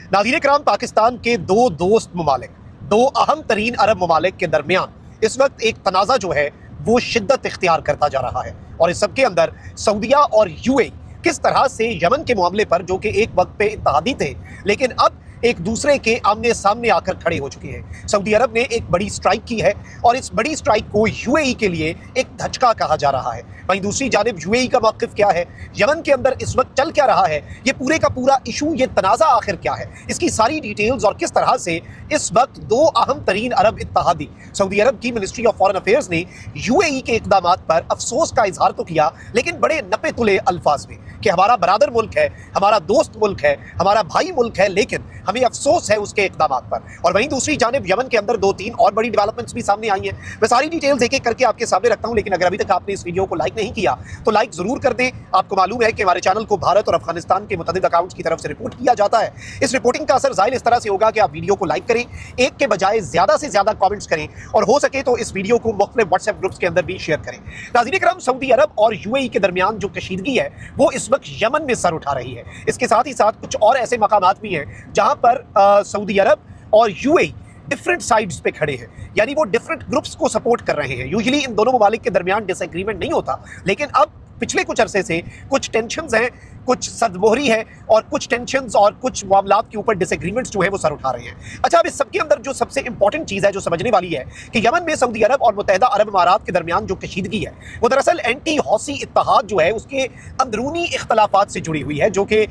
नाज़रीन किराम, पाकिस्तान के दो दोस्त ममालिक, दो अहम तरीन अरब ममालिक के दरमियान इस वक्त एक तनाज़ा जो है वो शिद्दत इख्तियार करता जा रहा है। और इस सब के अंदर सऊदिया और यूएई किस तरह से यमन के मामले पर, जो कि एक वक्त पे इत्तेहादी थे लेकिन अब एक दूसरे के आमने सामने आकर खड़े हो चुके हैं। सऊदी अरब ने एक बड़ी स्ट्राइक की है और इस बड़ी स्ट्राइक को यूएई के लिए एक धचका कहा जा रहा है। वहीं दूसरी जानिब यूएई का मौक़िफ़ क्या है, यमन के अंदर इस वक्त चल क्या रहा है, ये पूरे का पूरा इशू, ये तनाज़ा आखिर क्या है, इसकी सारी डिटेल्स और किस तरह से इस वक्त दो अहम तरीन अरब इत्तेहादी सऊदी अरब की मिनिस्ट्री ऑफ फॉरेन अफेयर्स ने यूएई के इक़दाम पर अफसोस का इजहार तो किया, लेकिन बड़े नपे तुले अल्फाज में कि हमारा बरादर मुल्क है, हमारा दोस्त मुल्क है, हमारा भाई मुल्क है, लेकिन हमें अफसोस है उसके इक़दाम पर। और वहीं दूसरी जानिब यमन के अंदर दो तीन और बड़ी डेवलपमेंट्स भी सामने आई हैं। मैं सारी डिटेल्स एक एक करके आपके सामने रखता हूं, लेकिन अगर अभी तक आपने इस वीडियो को लाइक नहीं किया तो लाइक जरूर कर दें। आपको मालूम है कि हमारे चैनल को भारत और अफगानिस्तान के मुतअद्दिद अकाउंट्स की तरफ से रिपोर्ट किया जाता है। इस रिपोर्टिंग का असर ज़ाहिर इस तरह से होगा कि आप वीडियो को लाइक करें, एक के बजाय ज़्यादा से ज़्यादा कॉमेंट्स करें और हो सके तो इस वीडियो को मुख्तलिफ व्हाट्सएप ग्रुप्स के अंदर भी शेयर करें। नाज़रीन किराम, सऊदी अरब और यूएई के दरमियान जो कशीदगी है वो इस वक्त यमन में सर उठा रही है। इसके साथ ही साथ कुछ और ऐसे मकामात भी हैं जहां पर सऊदी अरब और यूएई डिफरेंट साइड्स पे खड़े हैं, यानी वो डिफरेंट ग्रुप्स को सपोर्ट कर रहे हैं। यूजुअली इन दोनों ममालिक के दरमियान डिसएग्रीमेंट नहीं होता, लेकिन अब पिछले कुछ अरसे से कुछ टेंशन्स हैं, कुछ सदमोहरी है और कुछ टेंशन्स और कुछ मामलात के ऊपर डिसएग्रीमेंट्स जो है वो सर उठा रहे हैं। अच्छा, अब इस सबके अंदर जो सबसे इंपॉर्टेंट चीज़ है जो समझने वाली है कि यमन में सऊदी अरब और मुत्तहिदा अरब अमारात के दरमियान जो कशीदगी है वो दरअसल एंटी हौसी इत्तेहाद जो है उसके अंदरूनी इख्तलाफात से जुड़ी हुई है, जो कि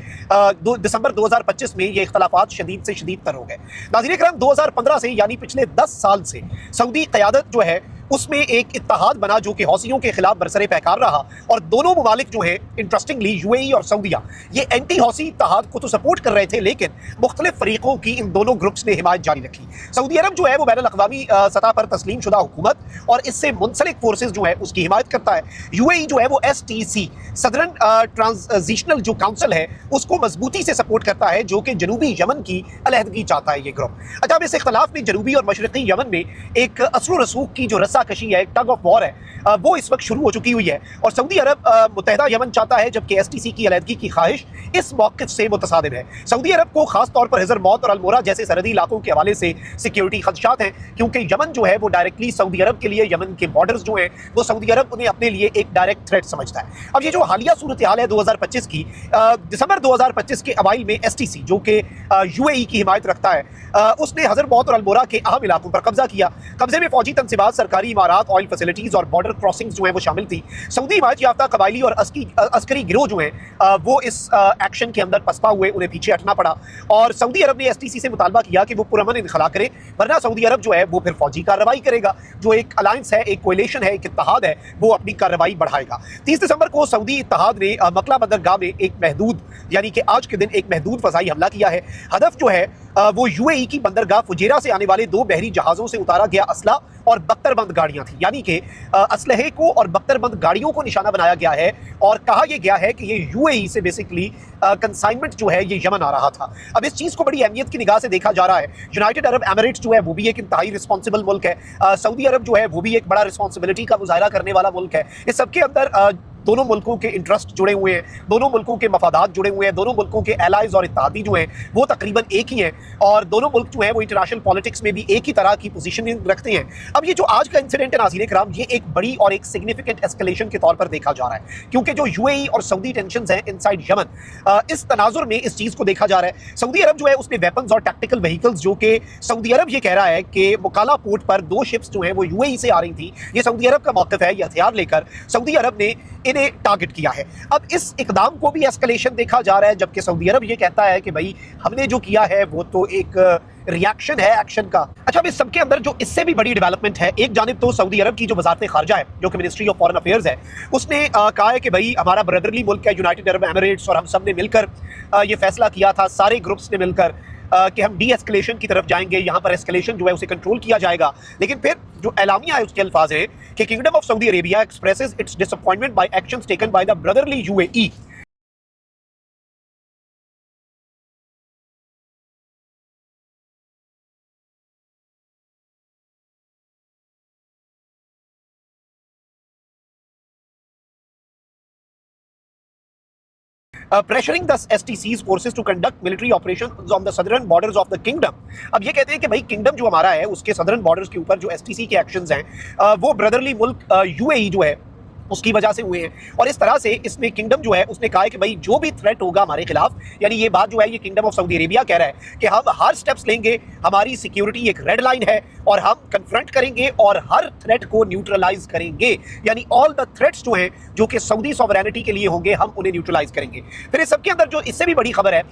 दिसंबर 2025 में ये इख्तलाफात शदीद से शदीद तर हो गए। नाज़रीन करम, 2015 से यानी पिछले 10 साल से सऊदी क़यादत जो है उसमें एक इत्तेहाद बना जो कि हौसियों के खिलाफ बरसरे पैकार रहा। और दोनों ममालिक जो हैं, इंटरेस्टिंगली यूएई और सऊदिया, ये एंटी हौसी इत्तेहाद को तो सपोर्ट कर रहे थे, लेकिन मुख्तलिफ फरीकों की इन दोनों ग्रुप्स ने हिमायत जारी रखी। सऊदी अरब जो है वो बैनुल अक़वामी सतह पर तस्लीम शुदा हुकूमत और इससे मुंसलिक फोर्सेज जो है उसकी हिमायत करता है। यूएई जो है वो एसटीसी, सदरन ट्रांजिशनल जो काउंसिल है, उसको मजबूती से सपोर्ट करता है, जो कि जनूबी यमन की अलहदगी चाहता है ये ग्रुप। अच्छा, अब इस इख्तलाफ में जनूबी और मशरक़ी यमन में एक असर रसूख की जो कशी है, टग ऑफ वॉर है, वो इस वक्त शुरू हो चुकी हुई है। और सऊदी अरब मुत्तहिदा यमन चाहता है, जबकि एसटीसी की अलहदगी की ख्वाहिश इस मौक़िफ़ से मुतसादिम है। सऊदी अरब को खास तौर पर हिजर मौत और अल-मोरा जैसे सरहदी इलाकों के हवाले से सिक्योरिटी खदशात हैं, क्योंकि यमन जो है वो डायरेक्टली सऊदी अरब के लिए, यमन के बॉर्डर्स जो हैं वो सऊदी अरब उन्हें अपने लिए एक डायरेक्ट थ्रेट समझता है। अब ये जो हालिया सूरत हाल है 2025 की, दिसंबर 2025 के अवाइल में एसटीसी जो कि यूएई की हिमायत रखता है, उसने हजर मौत और अल-मोरा के अहम इलाकों पर कब्जा किया। कब्जे में फौजी तनसीबात, सरकारी इमारात, ऑयल फैसिलिटीज़ और बॉर्डर क्रॉसिंग्स जो है वो शामिल थी। सऊदी हिमायत याफ्ता कबायली और अस्करी गिरोह जो हैं वो इस एक्शन के अंदर पसपा हुए, उन्हें पीछे हटना पड़ा। और सऊदी अरब ने एसटीसी से मुतालबा किया कि वो पुरअमन इनखला करे, वरना सऊदी अरब जो है वो फिर फौजी कार्रवाई करेगा। जो एक अलायंस है, एक कोएलिशन है, एक इत्तेहाद है, वो अपनी कार्रवाई बढ़ाएगा। 30 दिसंबर को सऊदी इत्तेहाद ने मकला बंदरगाह में एक महदूद, यानी कि आज के दिन एक महदूद फ़ज़ाई हमला किया है। हदफ जो है वो यूएई की बंदरगाह फुजेरा से आने वाले 2 बहरी जहाज़ों से उतारा गया असला और बख्तरबंद गाड़ियां थी, यानी कि असलहे को और बख्तरबंद गाड़ियों को निशाना बनाया गया है। और कहा यह गया है कि ये यूएई से बेसिकली कंसाइनमेंट जो है ये यमन आ रहा था। अब इस चीज़ को बड़ी अहमियत की निगाह से देखा जा रहा है। यूनाइटेड अरब एमिरेट्स जो है वो भी एक इंतहाई रिस्पॉन्सिबल मुल्क है। सऊदी अरब जो है वो भी एक बड़ा रिस्पॉन्सिबिलिटी का मुजाहरा करने वाला मुल्क है। इस सबके अंदर दोनों मुल्कों के इंटरेस्ट जुड़े हुए हैं, दोनों मुल्कों के मफादात जुड़े हुए हैं, दोनों मुल्कों के एलाइज और इत्तेहादी जो हैं वो तकरीबन एक ही हैं। और दोनों मुल्क जो हैं वो इंटरनेशनल पॉलिटिक्स में भी एक ही तरह की पोजीशनिंग रखते हैं। अब ये जो आज का इंसिडेंट है नाज़रीन किराम, ये एक बड़ी और एक सिग्निफिकेंट एस्केलेशन के तौर पर देखा जा रहा है, क्योंकि जो यूएई और सऊदी टेंशंस हैं इनसाइड यमन, इस तनाजुर में इस चीज़ को देखा जा रहा है। सऊदी अरब जो है उसने वेपन्स और टैक्टिकल व्हीकल्स, जो कि सऊदी अरब ये कह रहा है कि मुकाला पोर्ट पर 2 शिप्स जो हैं वो यूएई से आ रही थी, ये सऊदी अरब का मौक़िफ़ है, ये हथियार लेकर सऊदी अरब ने इन्हें टारगेट किया है। अब इस इकदाम को भी एस्केलेशन देखा जा रहा है, जबकि सऊदी अरब ये कहता है कि भाई हमने जो किया है वो तो एक रिएक्शन है एक्शन का। अच्छा, अब इस सबके अंदर जो इससे भी बड़ी डेवलपमेंट है, एक जानिब तो सऊदी अरब की जो वजारत खारजा है, जो कि मिनिस्ट्री ऑफ फॉरेन अफेयर्स है, उसने कहा है कि भाई हमारा ब्रदरली मुल्क है यूनाइटेड अरब एमिरेट्स, और हम सब ने मिलकर ये फैसला किया था, सारे ग्रुप्स ने मिलकर, कि हम डी एस्केलेशन की तरफ जाएंगे, यहाँ पर एस्केलेशन जो है उसे कंट्रोल किया जाएगा। लेकिन फिर जो एलामिया है उसके अल्फाज है कि kingdom of Saudi Arabia expresses its disappointment by actions taken by the brotherly UAE. Pressuring the STC's forces to conduct military operations on the southern borders of the kingdom. अब ये कहते हैं कि भाई किंगडम जो हमारा है उसके सदर्न बॉर्डर्स के ऊपर जो STC के एक्शंस हैं वो ब्रदरली मुल्क UAE जो है उसकी वजह से हुए हैं। और इस तरह से इसमें किंगडम जो है उसने कहा है कि भाई जो भी थ्रेट होगा हमारे खिलाफ, यानी ये बात जो है ये किंगडम ऑफ सऊदी अरेबिया कह रहा है कि हम हर स्टेप्स लेंगे, हमारी सिक्योरिटी एक रेड लाइन है और हम कन्फ्रंट करेंगे और हर थ्रेट को न्यूट्रलाइज करेंगे, यानी ऑल द थ्रेट्स जो हैं जो कि सऊदी सॉवरेनिटी के लिए होंगे हम उन्हें न्यूट्रलाइज करेंगे। फिर इस सबके अंदर जो इससे भी बड़ी खबर है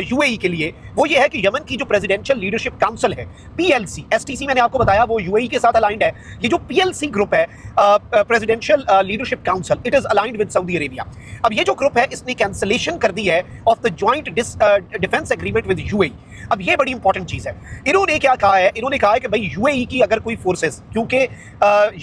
UAE के लिए वो ये है कि यमन की जो प्रेसिडेंशियल लीडरशिप काउंसिल है PLC, STC मैंने आपको बताया वो UAE के साथ अलाइंड है। ये जो PLC ग्रुप है presidential leadership council, it is aligned with Saudi Arabia. अब ये जो ग्रुप है इसने कैंसलेशन कर दी है of the joint defence agreement with UAE। अब ये बड़ी इंपॉर्टेंट चीज है। इन्होंने क्या कहा है, इन्होंने कहा है कि भाई UAE की अगर कोई फोर्सेस, क्योंकि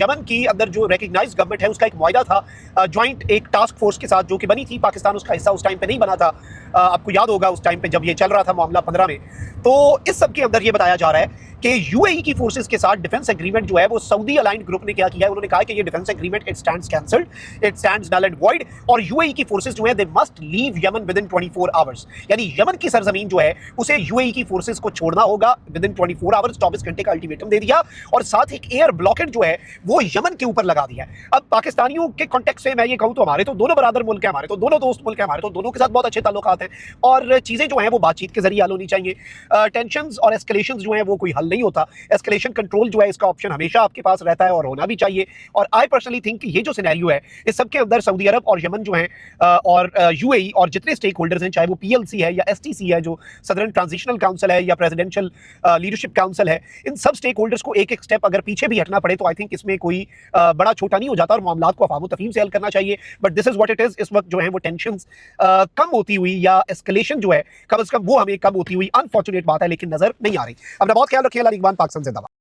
यमन की अंदर जो रिकग्नाइज्ड गवर्नमेंट है उसका एक मुआहदा था जॉइंट एक टास्क फोर्स के साथ जो कि बनी थी, पाकिस्तान उसका हिस्सा उस टाइम पे नहीं बना था। आपको याद होगा उस टाइम पे जब ये चल रहा था मामला 15 में। तो इस सब के अंदर ये बताया जा रहा है कि UAE की फोर्सेस के साथ डिफेंस एग्रीमेंट जो है वो सऊदी अलाइंड ग्रुप ने क्या किया है, उन्होंने कहा कि ये defence agreement it stands cancelled, it stands null and void, और UAE की फोर्सेस जो है they must leave Yemen within 24 hours, यानी यमन की सरजमीन जो है उसे UAE की फोर्सेस को छोड़ना होगा विद इन 24 आवर्स। 24 घंटे का अल्टीमेटम दे दिया और साथ एक एयर ब्लॉकेट जो है वो यमन के ऊपर लगा दिया है। अब पाकिस्तानियों के कॉन्टेक्स्ट से मैं ये कहूँ तो हमारे तो दोनों बरादर मुल्क है, हमारे तो दोनों दोस्त मुल्क है, हमारे तो दोनों के साथ बहुत अच्छे ताल्लुकात हैं और चीजें जो हैं वो बातचीत के जरिए हल होनी चाहिए। टेंशंस और एस्केलेशंस जो हैं वो कोई हल नहीं होता। एस्केलेशन कंट्रोल जो है इसका ऑप्शन हमेशा आपके पास रहता है और होना भी चाहिए। और आई पर्सनली थिंक ये जो सिनेरियो है इस सबके अंदर सऊदी अरब और यमन जो है और UAE और जितने स्टेक होल्डर्स हैं, चाहे वो PLC है या STC है जो सदर्न ट्रांजिशनल काउंसिल है या प्रेसिडेंशियल लीडरशिप काउंसिल है, इन सब स्टेक होल्डर्स को एक एक स्टेप अगर पीछे भी हटना पड़े तो आई थिंक इसमें कोई बड़ा छोटा नहीं हो जाता और मामला को अफाम तफहीम से हल करना चाहिए। But this is what it is. इस वक्त जो है वो टेंशन कम होती हुई या एस्केलेशन जो है कम से कम वो हमें कम होती हुई अनफॉर्चुनेट बात है, लेकिन नजर नहीं आ रही। अपना बहुत ख्याल रखिए। अल्लाह निगहबान। पाकिस्तान जिंदाबाद।